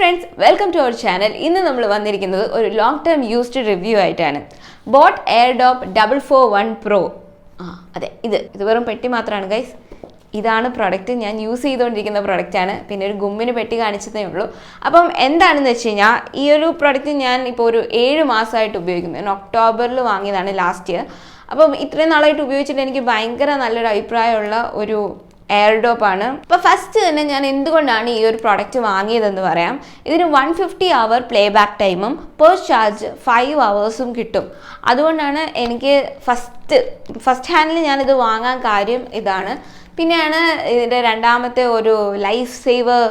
friends, welcome to our channel. ഇന്ന് നമ്മൾ വന്നിരിക്കുന്നത് ഒരു ലോങ് ടേം യൂസ്ഡ് റിവ്യൂ ആയിട്ടാണ്. Boat Airdopes 441 Pro. അതെ, ഇത് വെറും പെട്ടി മാത്രമാണ് ഗൈസ്. ഇതാണ് പ്രൊഡക്റ്റ്. ഞാൻ യൂസ് ചെയ്തുകൊണ്ടിരിക്കുന്ന പ്രൊഡക്റ്റാണ്. പിന്നെ ഒരു ഗുമ്മിന് പെട്ടി കാണിച്ചതേ ഉള്ളൂ. അപ്പം എന്താണെന്ന് വെച്ച് കഴിഞ്ഞാൽ ഈ ഒരു പ്രൊഡക്റ്റ് ഞാൻ ഇപ്പോൾ ഒരു 7 മാസമായിട്ട് ഉപയോഗിക്കുന്നു. ഞാൻ ഒക്ടോബറിൽ വാങ്ങിയതാണ് ലാസ്റ്റ് ഇയർ. അപ്പം ഇത്രയും നാളായിട്ട് ഉപയോഗിച്ചിട്ട് എനിക്ക് ഭയങ്കര നല്ലൊരു അഭിപ്രായമുള്ള ഒരു എയർഡോപ്പ് ആണ്. അപ്പോൾ ഫസ്റ്റ് തന്നെ ഞാൻ എന്തുകൊണ്ടാണ് ഈ ഒരു പ്രോഡക്റ്റ് വാങ്ങിയതെന്ന് പറയാം. ഇതിന് 150 hour പ്ലേ ബാക്ക് ടൈമും പെർ ചാർജ് 5 hours കിട്ടും. അതുകൊണ്ടാണ് എനിക്ക് ഫസ്റ്റ് ഹാൻഡിൽ ഞാനിത് വാങ്ങാൻ കാര്യം ഇതാണ്. പിന്നെയാണ് ഇതിൻ്റെ രണ്ടാമത്തെ ഒരു ലൈഫ് സേവർ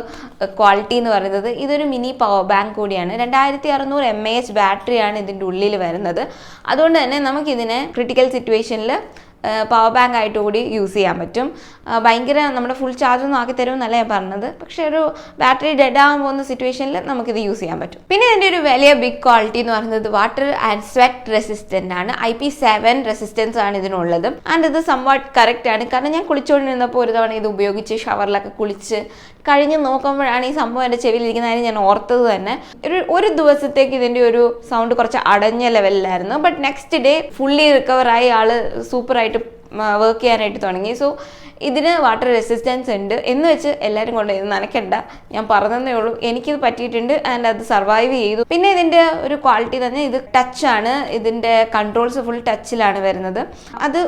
ക്വാളിറ്റി എന്ന് പറയുന്നത്. ഇതൊരു മിനി പവർ ബാങ്ക് കൂടിയാണ്. 2600 mAh ബാറ്ററിയാണ് ഇതിൻ്റെ ഉള്ളിൽ വരുന്നത്. അതുകൊണ്ട് തന്നെ നമുക്കിതിനെ ക്രിട്ടിക്കൽ സിറ്റുവേഷനിൽ പവർ ബാങ്ക് ആയിട്ട് കൂടി യൂസ് ചെയ്യാൻ പറ്റും. ഭയങ്കര നമ്മുടെ ഫുൾ ചാർജ് ഒന്നും ആക്കി തരുമെന്നല്ല ഞാൻ പറഞ്ഞത്, പക്ഷേ ഒരു ബാറ്ററി ഡെഡ് ആകാൻ പോകുന്ന സിറ്റുവേഷനിൽ നമുക്കിത് യൂസ് ചെയ്യാൻ പറ്റും. പിന്നെ ഇതിൻ്റെ ഒരു വലിയ ബിഗ് ക്വാളിറ്റി എന്ന് പറയുന്നത് വാട്ടർ ആൻഡ് സ്വെറ്റ് റെസിസ്റ്റൻ്റ് ആണ്. IP7 റെസിസ്റ്റൻസ് ആണ് ഇതിനുള്ളത്. ആൻഡ് ഇത് സംവാട്ട് കറക്റ്റ് ആണ്. കാരണം ഞാൻ കുളിച്ചുകൊണ്ടിരുന്നപ്പോൾ ഒരു തവണ ഇത് ഉപയോഗിച്ച് ഷവറിലൊക്കെ കുളിച്ച് കഴിഞ്ഞ് നോക്കുമ്പോഴാണ് ഈ സംഭവം എൻ്റെ ചെവിയിലിരിക്കുന്നതിന് ഞാൻ ഓർത്തത് തന്നെ. ഒരു ദിവസത്തേക്ക് ഇതിൻ്റെ ഒരു സൗണ്ട് കുറച്ച് അടഞ്ഞ ലെവലിലായിരുന്നു. ബട്ട് നെക്സ്റ്റ് ഡേ ഫുള്ളി റിക്കവറായി ആൾ സൂപ്പറായിട്ട് വർക്ക് ചെയ്യാനായിട്ട് തുടങ്ങി. സോ ഇതിന് വാട്ടർ റെസിസ്റ്റൻസ് ഉണ്ട് എന്ന് വെച്ച് എല്ലാവരും കൊണ്ട് ഇത് നനയ്ക്കണ്ട, ഞാൻ പറഞ്ഞതേ ഉള്ളൂ. എനിക്കിത് പറ്റിയിട്ടുണ്ട് ആൻഡ് അത് സർവൈവ് ചെയ്തു. പിന്നെ ഇതിൻ്റെ ഒരു ക്വാളിറ്റി തന്നെ ഇത് ടച്ചാണ്. ഇതിൻ്റെ കൺട്രോൾസ് ഫുൾ ടച്ചിലാണ് വരുന്നത്. അത്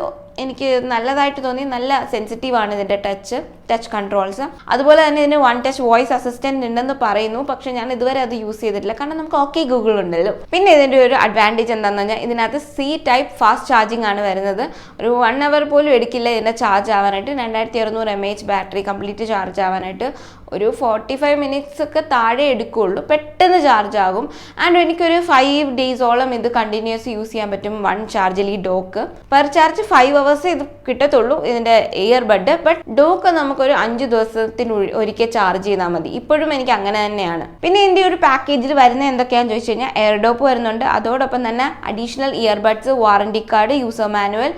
എനിക്ക് നല്ലതായിട്ട് തോന്നി. നല്ല സെൻസിറ്റീവാണ് ഇതിൻ്റെ ടച്ച് കൺട്രോൾസ്. അതുപോലെ തന്നെ ഇതിന് 1 touch വോയിസ് അസിസ്റ്റൻറ്റ് ഉണ്ടെന്ന് പറയുന്നു. പക്ഷെ ഞാൻ ഇതുവരെ അത് യൂസ് ചെയ്തിട്ടില്ല, കാരണം നമുക്ക് ഓക്കെ ഗൂഗിൾ ഉണ്ടല്ലോ. പിന്നെ ഇതിൻ്റെ ഒരു അഡ്വാൻറ്റേജ് എന്താണെന്ന് പറഞ്ഞാൽ ഇതിനകത്ത് C-type ഫാസ്റ്റ് ചാർജിങ് ആണ് വരുന്നത്. ഒരു 1 hour പോലും എടുക്കില്ല ഇതിൻ്റെ ചാർജ് ആവാനായിട്ട്. 2600 mAh ബാറ്ററി കംപ്ലീറ്റ് ചാർജ് ആവാനായിട്ട് ഒരു 45 minutes ഒക്കെ താഴെ എടുക്കുകയുള്ളൂ. പെട്ടെന്ന് ചാർജ് ആകും. ആൻഡ് എനിക്കൊരു 5 days ഇത് കണ്ടിന്യൂസ് യൂസ് ചെയ്യാൻ പറ്റും. 1 ചാർജിൽ ഈ ഡോക്ക് പെർ ചാർജ് 5 hours ഇത് കിട്ടത്തുള്ളൂ ഇതിൻ്റെ ഇയർബഡ്. ബട്ട് ഡോക്ക് നമുക്കൊരു 5 ദിവസത്തിന് ഒരിക്കൽ ചാർജ് ചെയ്താൽ മതി. ഇപ്പോഴും എനിക്ക് അങ്ങനെ തന്നെയാണ്. പിന്നെ ഇതിൻ്റെ ഒരു പാക്കേജിൽ വരുന്ന എന്തൊക്കെയാണെന്ന് ചോദിച്ചു കഴിഞ്ഞാൽ എയർഡോപ്പ് വരുന്നുണ്ട്. അതോടൊപ്പം തന്നെ additional earbuds, warranty card, user manual,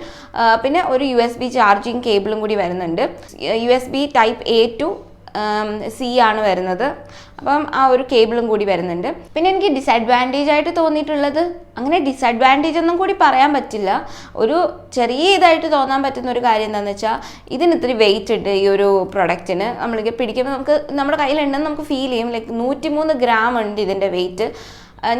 പിന്നെ ഒരു USB ചാർജിങ് കേബിളും കൂടി വരുന്നുണ്ട്. USB Type A to C ആണ് വരുന്നത്. അപ്പം ആ ഒരു കേബിളും കൂടി വരുന്നുണ്ട്. പിന്നെ എനിക്ക് ഡിസഡ്വാൻറ്റേജ് ആയിട്ട് തോന്നിയിട്ടുള്ളത്, അങ്ങനെ ഡിസഡ്വാൻറ്റേജ് ഒന്നും കൂടി പറയാൻ പറ്റില്ല, ഒരു ചെറിയ ഇതായിട്ട് തോന്നാൻ പറ്റുന്ന ഒരു കാര്യം എന്താണെന്ന് വെച്ചാൽ ഇതിന് ഇത്തിരി വെയിറ്റ് ഉണ്ട്. ഈ ഒരു പ്രൊഡക്റ്റിന് നമ്മൾക്ക് പിടിക്കുമ്പോൾ നമുക്ക് നമ്മുടെ കയ്യിലുണ്ടെന്ന് നമുക്ക് ഫീൽ ചെയ്യും. ലൈക്ക് 103 gram ഉണ്ട് ഇതിൻ്റെ വെയിറ്റ്.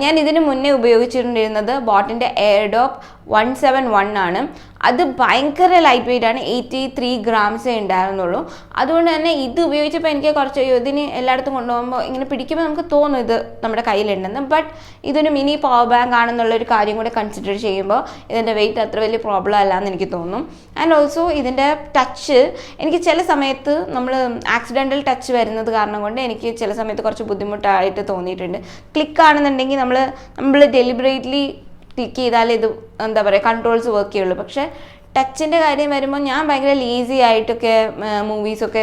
ഞാൻ ഇതിന് മുന്നേ ഉപയോഗിച്ചിട്ടുണ്ടിരുന്നത് ബോട്ടിൻ്റെ എയർഡോപ്പ് 171 ആണ്. അത് ഭയങ്കര ലൈറ്റ് വെയിറ്റ് ആണ്. 83 grams ഉണ്ടായിരുന്നുള്ളൂ. അതുകൊണ്ട് തന്നെ ഇത് ഉപയോഗിച്ചപ്പോൾ എനിക്ക് കുറച്ച് ഇതിന് എല്ലായിടത്തും കൊണ്ടുപോകുമ്പോൾ ഇങ്ങനെ പിടിക്കുമ്പോൾ നമുക്ക് തോന്നും ഇത് നമ്മുടെ കയ്യിലുണ്ടെന്ന്. ബട്ട് ഇതൊരു മിനി പവർ ബാങ്ക് ആണെന്നുള്ളൊരു കാര്യം കൂടെ കൺസിഡർ ചെയ്യുമ്പോൾ ഇതിൻ്റെ വെയിറ്റ് അത്ര വലിയ പ്രോബ്ലം അല്ല എന്ന് എനിക്ക് തോന്നും. ആൻഡ് ഓൾസോ ഇതിൻ്റെ ടച്ച് എനിക്ക് ചില സമയത്ത് നമ്മൾ ആക്സിഡൻ്റൽ ടച്ച് വരുന്നത് കാരണം കൊണ്ട് എനിക്ക് ചില സമയത്ത് കുറച്ച് ബുദ്ധിമുട്ടായിട്ട് തോന്നിയിട്ടുണ്ട്. ക്ലിക്കാണെന്നുണ്ടെങ്കിൽ നമ്മൾ ഡെലിബറേറ്റ്ലി ക്ലിക്ക് ചെയ്താൽ ഇത് എന്താ പറയുക കൺട്രോൾസ് വർക്ക് ചെയ്യുള്ളൂ. പക്ഷേ ടച്ചിൻ്റെ കാര്യം വരുമ്പോൾ ഞാൻ ഭയങ്കര ലേസി ആയിട്ടൊക്കെ മൂവീസൊക്കെ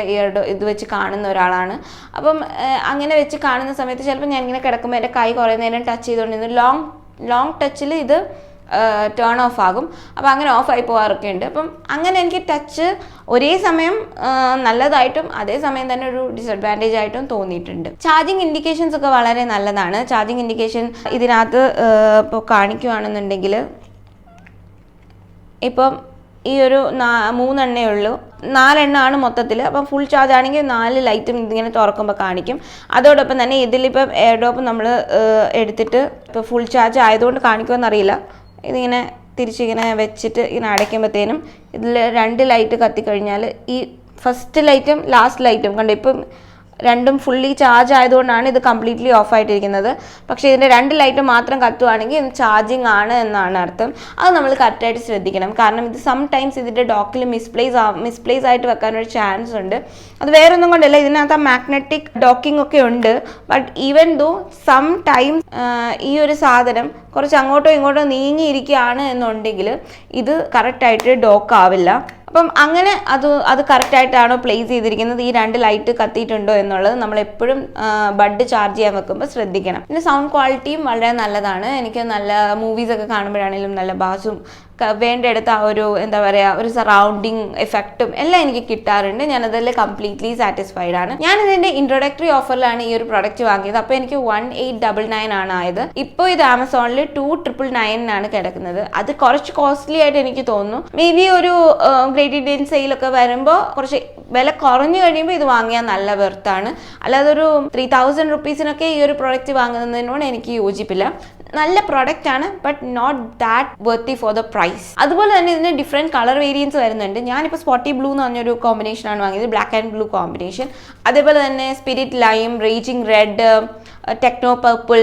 ഇത് വെച്ച് കാണുന്ന ഒരാളാണ്. അപ്പം അങ്ങനെ വെച്ച് കാണുന്ന സമയത്ത് ചിലപ്പോൾ ഞാൻ ഇങ്ങനെ കിടക്കുമ്പോൾ എൻ്റെ കൈ കുറേ നേരം ടച്ച് ചെയ്തുകൊണ്ടിരുന്നു. ലോങ് ടച്ചിൽ ഇത് ടേൺ ഓഫ് ആകും. അപ്പോൾ അങ്ങനെ ഓഫായി പോകാറൊക്കെ ഉണ്ട്. അപ്പം അങ്ങനെ എനിക്ക് ടച്ച് ഒരേ സമയം നല്ലതായിട്ടും അതേസമയം തന്നെ ഒരു ഡിസഡ്വാൻറ്റേജ് ആയിട്ടും തോന്നിയിട്ടുണ്ട്. ചാർജിങ് ഇൻഡിക്കേഷൻസ് ഒക്കെ വളരെ നല്ലതാണ്. ചാർജിങ് ഇൻഡിക്കേഷൻ ഇതിനകത്ത് ഇപ്പോൾ കാണിക്കുകയാണെന്നുണ്ടെങ്കിൽ ഇപ്പം ഈ ഒരു 3 എണ്ണേ ഉള്ളൂ. 4 എണ്ണമാണ് മൊത്തത്തിൽ. അപ്പം ഫുൾ ചാർജ് ആണെങ്കിൽ 4 ലൈറ്റും ഇതിങ്ങനെ തുറക്കുമ്പോൾ കാണിക്കും. അതോടൊപ്പം തന്നെ ഇതിലിപ്പം എയർഡോപ്പ് നമ്മൾ എടുത്തിട്ട് ഇപ്പോൾ ഫുൾ ചാർജ് ആയതുകൊണ്ട് കാണിക്കുമെന്നറിയില്ല, ഇതിങ്ങനെ തിരിച്ചിങ്ങനെ വെച്ചിട്ട് ഇങ്ങനെ അടയ്ക്കുമ്പോഴത്തേനും ഇതിൽ 2 ലൈറ്റ് കത്തിക്കഴിഞ്ഞാൽ ഈ ഫസ്റ്റ് ലൈറ്റും ലാസ്റ്റ് ലൈറ്റും കണ്ടു ഇപ്പം രണ്ടും ഫുള്ളി ചാർജ് ആയതുകൊണ്ടാണ് ഇത് കംപ്ലീറ്റ്ലി ഓഫായിട്ടിരിക്കുന്നത്. പക്ഷേ ഇതിൻ്റെ 2 ലൈറ്റ് മാത്രം കത്തുവാണെങ്കിൽ ഇത് ചാർജിങ് ആണ് എന്നാണ് അർത്ഥം. അത് നമ്മൾ കറക്റ്റായിട്ട് ശ്രദ്ധിക്കണം. കാരണം ഇത് സംടൈംസ് ഇതിൻ്റെ ഡോക്കിൽ മിസ്പ്ലേസ് ആയിട്ട് വെക്കാനൊരു ചാൻസ് ഉണ്ട്. അത് വേറൊന്നും കൊണ്ടല്ല, ഇതിനകത്ത് ആ മാഗ്നറ്റിക് ഡോക്കിംഗ് ഒക്കെ ഉണ്ട്. ബട്ട് ഈവൻ ദോ സംടൈംസ് ഈ ഒരു സാധനം കുറച്ച് അങ്ങോട്ടോ ഇങ്ങോട്ടോ നീങ്ങിയിരിക്കുകയാണ് എന്നുണ്ടെങ്കിൽ ഇത് കറക്റ്റായിട്ട് ഡോക്ക് ആവില്ല. അപ്പം അങ്ങനെ അത് കറക്റ്റായിട്ടാണോ പ്ലേസ് ചെയ്തിരിക്കുന്നത്, ഈ 2 ലൈറ്റ് കത്തിയിട്ടുണ്ടോ എന്നുള്ളത് നമ്മളെപ്പോഴും ബഡ് ചാർജ് ചെയ്യാൻ വെക്കുമ്പോൾ ശ്രദ്ധിക്കണം. പിന്നെ സൗണ്ട് ക്വാളിറ്റിയും വളരെ നല്ലതാണ്. എനിക്ക് നല്ല മൂവീസൊക്കെ കാണുമ്പോഴാണെങ്കിലും നല്ല ബാസും വേണ്ടെടുത്ത ആ ഒരു എന്താ പറയുക ഒരു സറൗണ്ടിങ് എഫക്റ്റും എല്ലാം എനിക്ക് കിട്ടാറുണ്ട്. ഞാൻ അതിൽ കംപ്ലീറ്റ്ലി സാറ്റിസ്ഫൈഡ് ആണ്. ഞാൻ ഇതിന്റെ ഇൻട്രൊഡക്ടറി ഓഫറിലാണ് ഈ ഒരു പ്രൊഡക്റ്റ് വാങ്ങിയത്. അപ്പോൾ എനിക്ക് 1899 ആണ് ആയത്. ഇപ്പോൾ ഇത് ആമസോണിൽ 2999 കിടക്കുന്നത്. അത് കുറച്ച് കോസ്റ്റ്ലി ആയിട്ട് എനിക്ക് തോന്നുന്നു. മേ ബി ഒരു ഗ്രേറ്റ് ഇന്ത്യൻ സെയിലൊക്കെ വരുമ്പോൾ കുറച്ച് വില കുറഞ്ഞു കഴിയുമ്പോൾ ഇത് വാങ്ങിയാൽ നല്ല വെർത്താണ്. അല്ലാതെ ഒരു 3000 റുപ്പീസിനൊക്കെ ഈ ഒരു പ്രൊഡക്റ്റ് വാങ്ങുന്നതിനോട് എനിക്ക് യോജിപ്പില്ല. നല്ല പ്രൊഡക്റ്റ് ആണ്, but not that worthy for the price. അതുപോലെ തന്നെ ഇതിന് ഡിഫറെൻറ്റ് കളർ വേരിയൻസ് വരുന്നുണ്ട്. ഞാനിപ്പോൾ സ്പോട്ടി ബ്ലൂ എന്ന് പറഞ്ഞൊരു കോമ്പിനേഷനാണ് വാങ്ങിയത്, ബ്ലാക്ക് ആൻഡ് ബ്ലൂ കോമ്പിനേഷൻ. അതേപോലെ തന്നെ spirit lime, raging red, techno purple,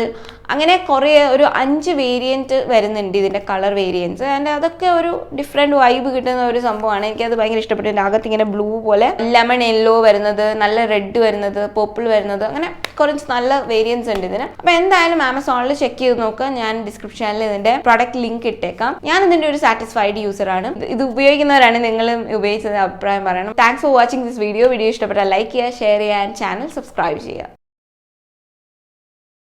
അങ്ങനെ കുറേ ഒരു 5 വേരിയൻറ്റ് വരുന്നുണ്ട് ഇതിൻ്റെ കളർ വേരിയൻസ്. ആൻഡ് അതൊക്കെ ഒരു ഡിഫറെൻറ്റ് വൈബ് കിട്ടുന്ന ഒരു സംഭവമാണ്. എനിക്കത് ഭയങ്കര ഇഷ്ടപ്പെട്ടു. എൻ്റെ അകത്ത് ഇങ്ങനെ ബ്ലൂ പോലെ ലെമൺ യെല്ലോ വരുന്നത്, നല്ല റെഡ് വരുന്നത്, പർപ്പിൾ വരുന്നത്, അങ്ങനെ കുറച്ച് നല്ല വേരിയൻസ് ഉണ്ട് ഇതിന്. അപ്പോൾ എന്തായാലും ആമസോണിൽ ചെക്ക് ചെയ്ത് നോക്കുക. ഞാൻ ഡിസ്ക്രിപ്ഷനിൽ ഇതിൻ്റെ പ്രൊഡക്റ്റ് ലിങ്ക് ഇട്ടേക്കാം. ഞാൻ ഇതിൻ്റെ ഒരു സാറ്റിസ്ഫൈഡ് യൂസറാണ്. ഇത് ഉപയോഗിക്കുന്നവരാണ്, നിങ്ങളും ഉപയോഗിച്ചത് അഭിപ്രായം പറയണം. Thanks for watching this video. Video ഇഷ്ടപ്പെട്ടാൽ ലൈക്ക് ചെയ്യുക, ഷെയർ ചെയ്യുക, ആൻഡ് ചാനൽ സബ്സ്ക്രൈബ് ചെയ്യുക.